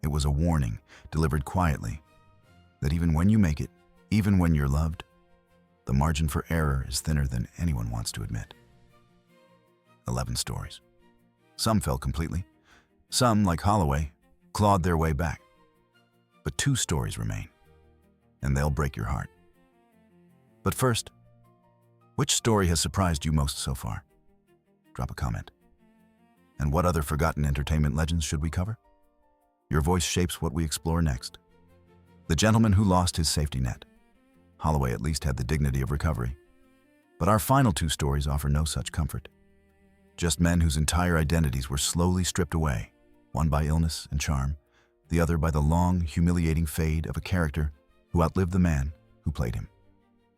It was a warning, delivered quietly, that even when you make it, even when you're loved, the margin for error is thinner than anyone wants to admit. 11 stories. Some fell completely. Some, like Holloway, clawed their way back. But 2 stories remain, and they'll break your heart. But first, which story has surprised you most so far? Drop a comment. And what other forgotten entertainment legends should we cover? Your voice shapes what we explore next. The gentleman who lost his safety net. Holloway at least had the dignity of recovery. But our final two stories offer no such comfort. Just men whose entire identities were slowly stripped away, one by illness and charm, the other by the long, humiliating fade of a character who outlived the man who played him.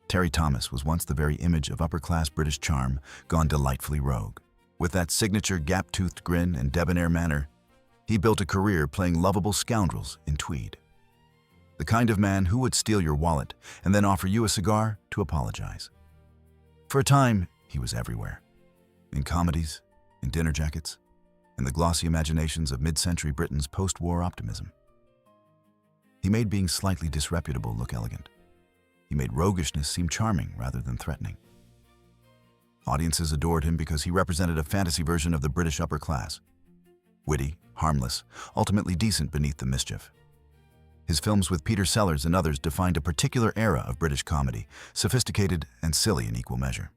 Terry Thomas was once the very image of upper-class British charm gone delightfully rogue. With that signature gap-toothed grin and debonair manner, he built a career playing lovable scoundrels in tweed. The kind of man who would steal your wallet and then offer you a cigar to apologize. For a time, he was everywhere. In comedies, in dinner jackets, in the glossy imaginations of mid-century Britain's post-war optimism. He made being slightly disreputable look elegant. He made roguishness seem charming rather than threatening. Audiences adored him because he represented a fantasy version of the British upper class. Witty, harmless, ultimately decent beneath the mischief. His films with Peter Sellers and others defined a particular era of British comedy, sophisticated and silly in equal measure.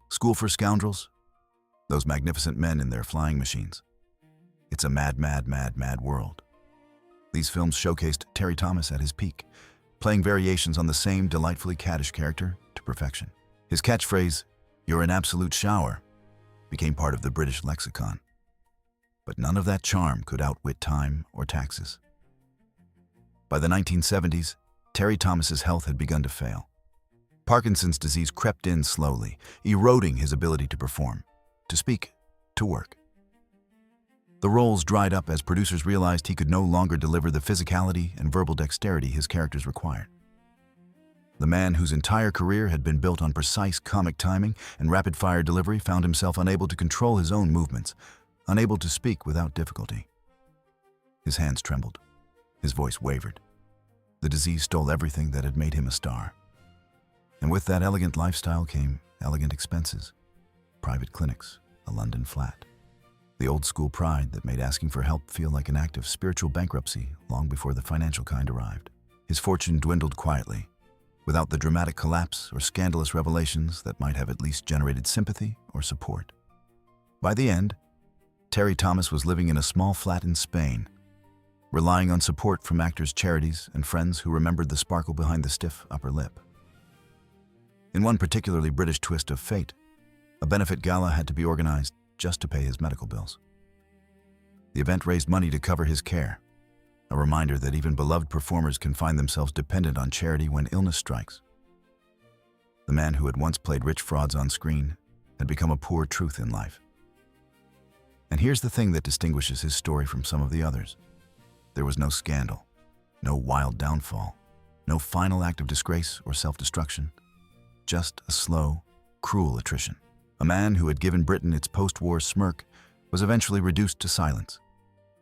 School for Scoundrels? Those magnificent men in their flying machines. It's a mad, mad, mad, mad world. These films showcased Terry Thomas at his peak, playing variations on the same delightfully caddish character to perfection. His catchphrase, "You're an absolute shower," became part of the British lexicon. But none of that charm could outwit time or taxes. By the 1970s, Terry Thomas's health had begun to fail. Parkinson's disease crept in slowly, eroding his ability to perform, to speak, to work. The roles dried up as producers realized he could no longer deliver the physicality and verbal dexterity his characters required. The man whose entire career had been built on precise comic timing and rapid-fire delivery found himself unable to control his own movements, unable to speak without difficulty. His hands trembled. His voice wavered. The disease stole everything that had made him a star. And with that elegant lifestyle came elegant expenses, private clinics, a London flat. The old-school pride that made asking for help feel like an act of spiritual bankruptcy long before the financial kind arrived. His fortune dwindled quietly, without the dramatic collapse or scandalous revelations that might have at least generated sympathy or support. By the end, Terry Thomas was living in a small flat in Spain, relying on support from actors' charities and friends who remembered the sparkle behind the stiff upper lip. In one particularly British twist of fate, a benefit gala had to be organized just to pay his medical bills. The event raised money to cover his care, a reminder that even beloved performers can find themselves dependent on charity when illness strikes. The man who had once played rich frauds on screen had become a poor truth in life. And here's the thing that distinguishes his story from some of the others. There was no scandal, no wild downfall, no final act of disgrace or self-destruction, just a slow, cruel attrition. A man who had given Britain its post-war smirk was eventually reduced to silence,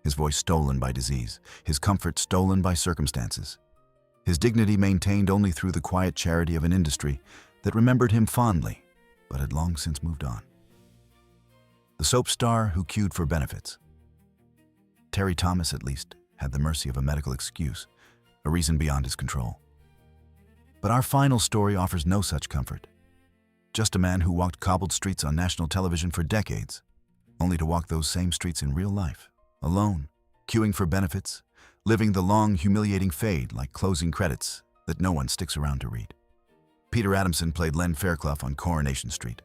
his voice stolen by disease, his comfort stolen by circumstances, his dignity maintained only through the quiet charity of an industry that remembered him fondly, but had long since moved on. The soap star who queued for benefits. Terry Thomas, at least, had the mercy of a medical excuse, a reason beyond his control. But our final story offers no such comfort. Just a man who walked cobbled streets on national television for decades, only to walk those same streets in real life, alone, queuing for benefits, living the long, humiliating fade like closing credits that no one sticks around to read. Peter Adamson played Len Fairclough on Coronation Street,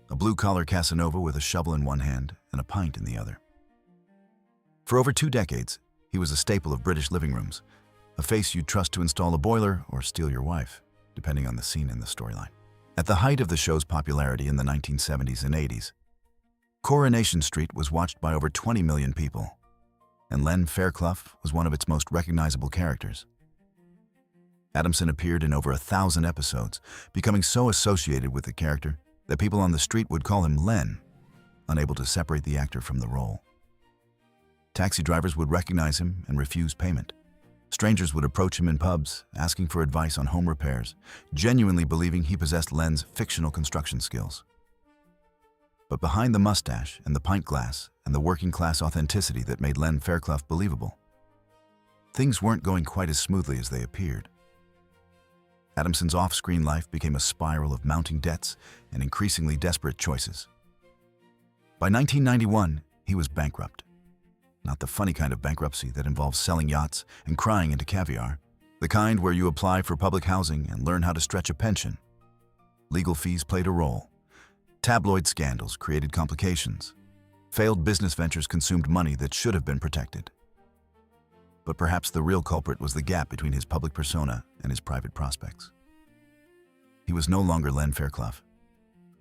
a blue-collar Casanova with a shovel in one hand and a pint in the other. For over 2 decades, he was a staple of British living rooms, a face you'd trust to install a boiler or steal your wife, depending on the scene in the storyline. At the height of the show's popularity in the 1970s and 80s, Coronation Street was watched by over 20 million people, and Len Fairclough was one of its most recognizable characters. Adamson appeared in over 1,000 episodes, becoming so associated with the character that people on the street would call him Len, unable to separate the actor from the role. Taxi drivers would recognize him and refuse payment. Strangers would approach him in pubs, asking for advice on home repairs, genuinely believing he possessed Len's fictional construction skills. But behind the mustache and the pint glass and the working-class authenticity that made Len Fairclough believable, things weren't going quite as smoothly as they appeared. Adamson's off-screen life became a spiral of mounting debts and increasingly desperate choices. By 1991, he was bankrupt. not the funny kind of bankruptcy that involves selling yachts and crying into caviar, the kind where you apply for public housing and learn how to stretch a pension. Legal fees played a role. Tabloid scandals created complications. Failed business ventures consumed money that should have been protected. But perhaps the real culprit was the gap between his public persona and his private prospects. He was no longer Len Fairclough.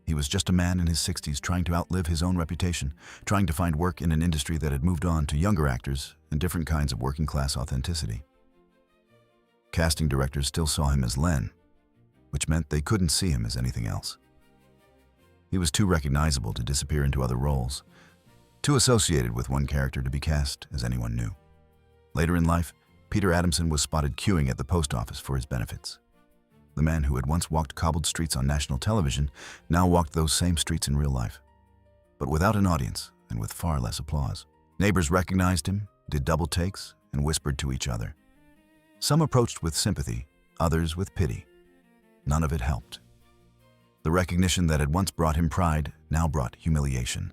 He was just a man in his 60s trying to outlive his own reputation, trying to find work in an industry that had moved on to younger actors and different kinds of working-class authenticity. Casting directors still saw him as Len, which meant they couldn't see him as anything else. He was too recognizable to disappear into other roles, too associated with one character to be cast as anyone knew. Later in life, Peter Adamson was spotted queuing at the post office for his benefits. The man who had once walked cobbled streets on national television now walked those same streets in real life, but without an audience and with far less applause. Neighbors recognized him, did double takes, and whispered to each other. Some approached with sympathy, others with pity. None of it helped. The recognition that had once brought him pride now brought humiliation,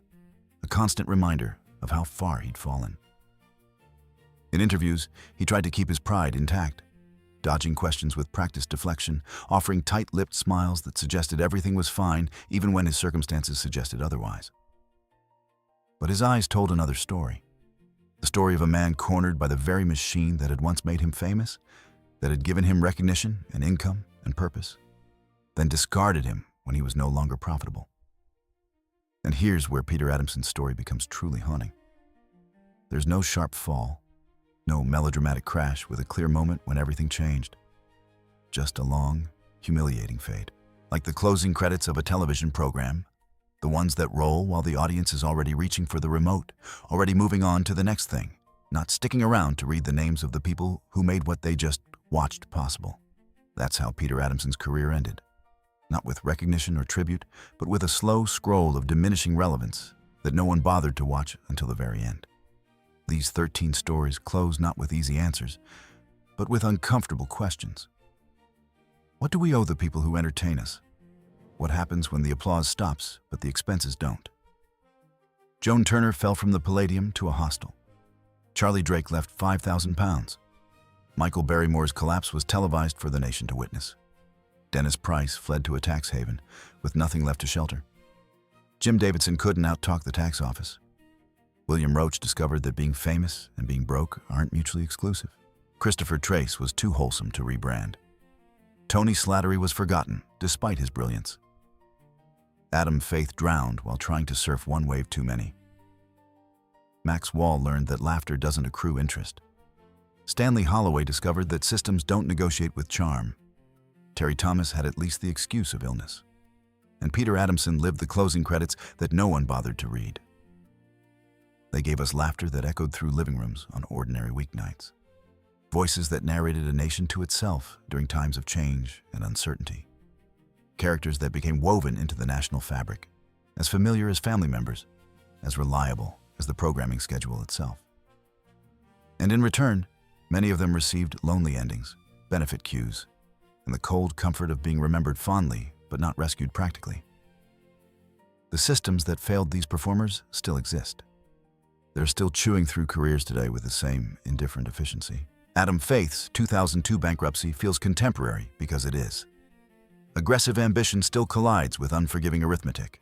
a constant reminder of how far he'd fallen. In interviews, he tried to keep his pride intact, dodging questions with practiced deflection, offering tight-lipped smiles that suggested everything was fine even when his circumstances suggested otherwise. But his eyes told another story. The story of a man cornered by the very machine that had once made him famous, that had given him recognition and income and purpose, then discarded him when he was no longer profitable. And here's where Peter Adamson's story becomes truly haunting. There's no sharp fall, no melodramatic crash with a clear moment when everything changed. Just a long, humiliating fade. Like the closing credits of a television program, the ones that roll while the audience is already reaching for the remote, already moving on to the next thing, not sticking around to read the names of the people who made what they just watched possible. That's how Peter Adamson's career ended. Not with recognition or tribute, but with a slow scroll of diminishing relevance that no one bothered to watch until the very end. These 13 stories close not with easy answers, but with uncomfortable questions. What do we owe the people who entertain us? What happens when the applause stops, but the expenses don't? Joan Turner fell from the Palladium to a hostel. Charlie Drake left £5,000. Michael Barrymore's collapse was televised for the nation to witness. Dennis Price fled to a tax haven, with nothing left to shelter. Jim Davidson couldn't out-talk the tax office. William Roach discovered that being famous and being broke aren't mutually exclusive. Christopher Trace was too wholesome to rebrand. Tony Slatterie was forgotten, despite his brilliance. Adam Faith drowned while trying to surf one wave too many. Max Wall learned that laughter doesn't accrue interest. Stanley Holloway discovered that systems don't negotiate with charm. Terry Thomas had at least the excuse of illness. And Peter Adamson lived the closing credits that no one bothered to read. They gave us laughter that echoed through living rooms on ordinary weeknights. Voices that narrated a nation to itself during times of change and uncertainty. Characters that became woven into the national fabric, as familiar as family members, as reliable as the programming schedule itself. And in return, many of them received lonely endings, benefit cues, and the cold comfort of being remembered fondly but not rescued practically. The systems that failed these performers still exist. They're still chewing through careers today with the same indifferent efficiency. Adam Faith's 2002 bankruptcy feels contemporary because it is. Aggressive ambition still collides with unforgiving arithmetic.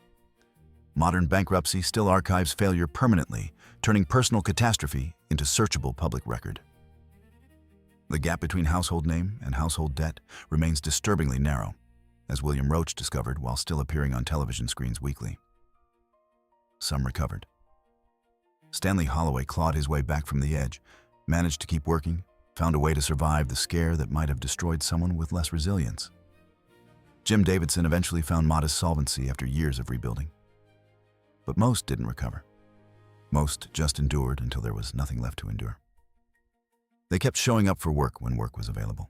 Modern bankruptcy still archives failure permanently, turning personal catastrophe into searchable public record. The gap between household name and household debt remains disturbingly narrow, as William Roach discovered while still appearing on television screens weekly. Some recovered. Stanley Holloway clawed his way back from the edge, managed to keep working, found a way to survive the scare that might have destroyed someone with less resilience. Jim Davidson eventually found modest solvency after years of rebuilding. But most didn't recover. Most just endured until there was nothing left to endure. They kept showing up for work when work was available.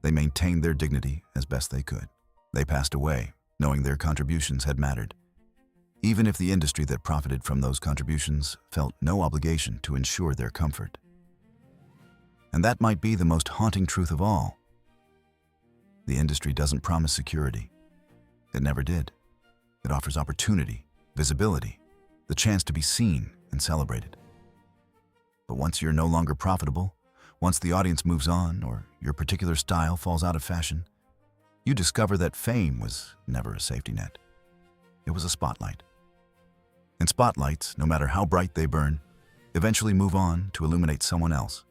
They maintained their dignity as best they could. They passed away, knowing their contributions had mattered, even if the industry that profited from those contributions felt no obligation to ensure their comfort. And that might be the most haunting truth of all. The industry doesn't promise security. It never did. It offers opportunity, visibility, the chance to be seen and celebrated. But once you're no longer profitable, once the audience moves on or your particular style falls out of fashion, you discover that fame was never a safety net. It was a spotlight. And spotlights, no matter how bright they burn, eventually move on to illuminate someone else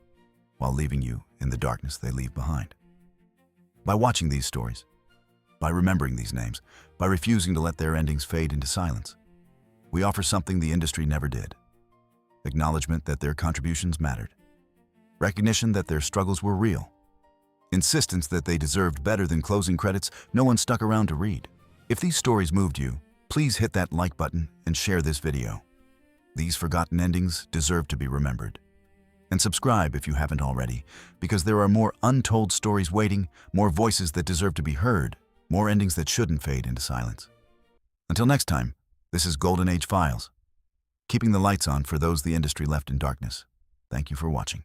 while leaving you in the darkness they leave behind. By watching these stories, by remembering these names, by refusing to let their endings fade into silence, we offer something the industry never did: acknowledgement that their contributions mattered, recognition that their struggles were real, insistence that they deserved better than closing credits no one stuck around to read. If these stories moved you, please hit that like button and share this video. These forgotten endings deserve to be remembered. And subscribe if you haven't already, because there are more untold stories waiting, more voices that deserve to be heard, more endings that shouldn't fade into silence. Until next time, this is Golden Age Files, keeping the lights on for those the industry left in darkness. Thank you for watching.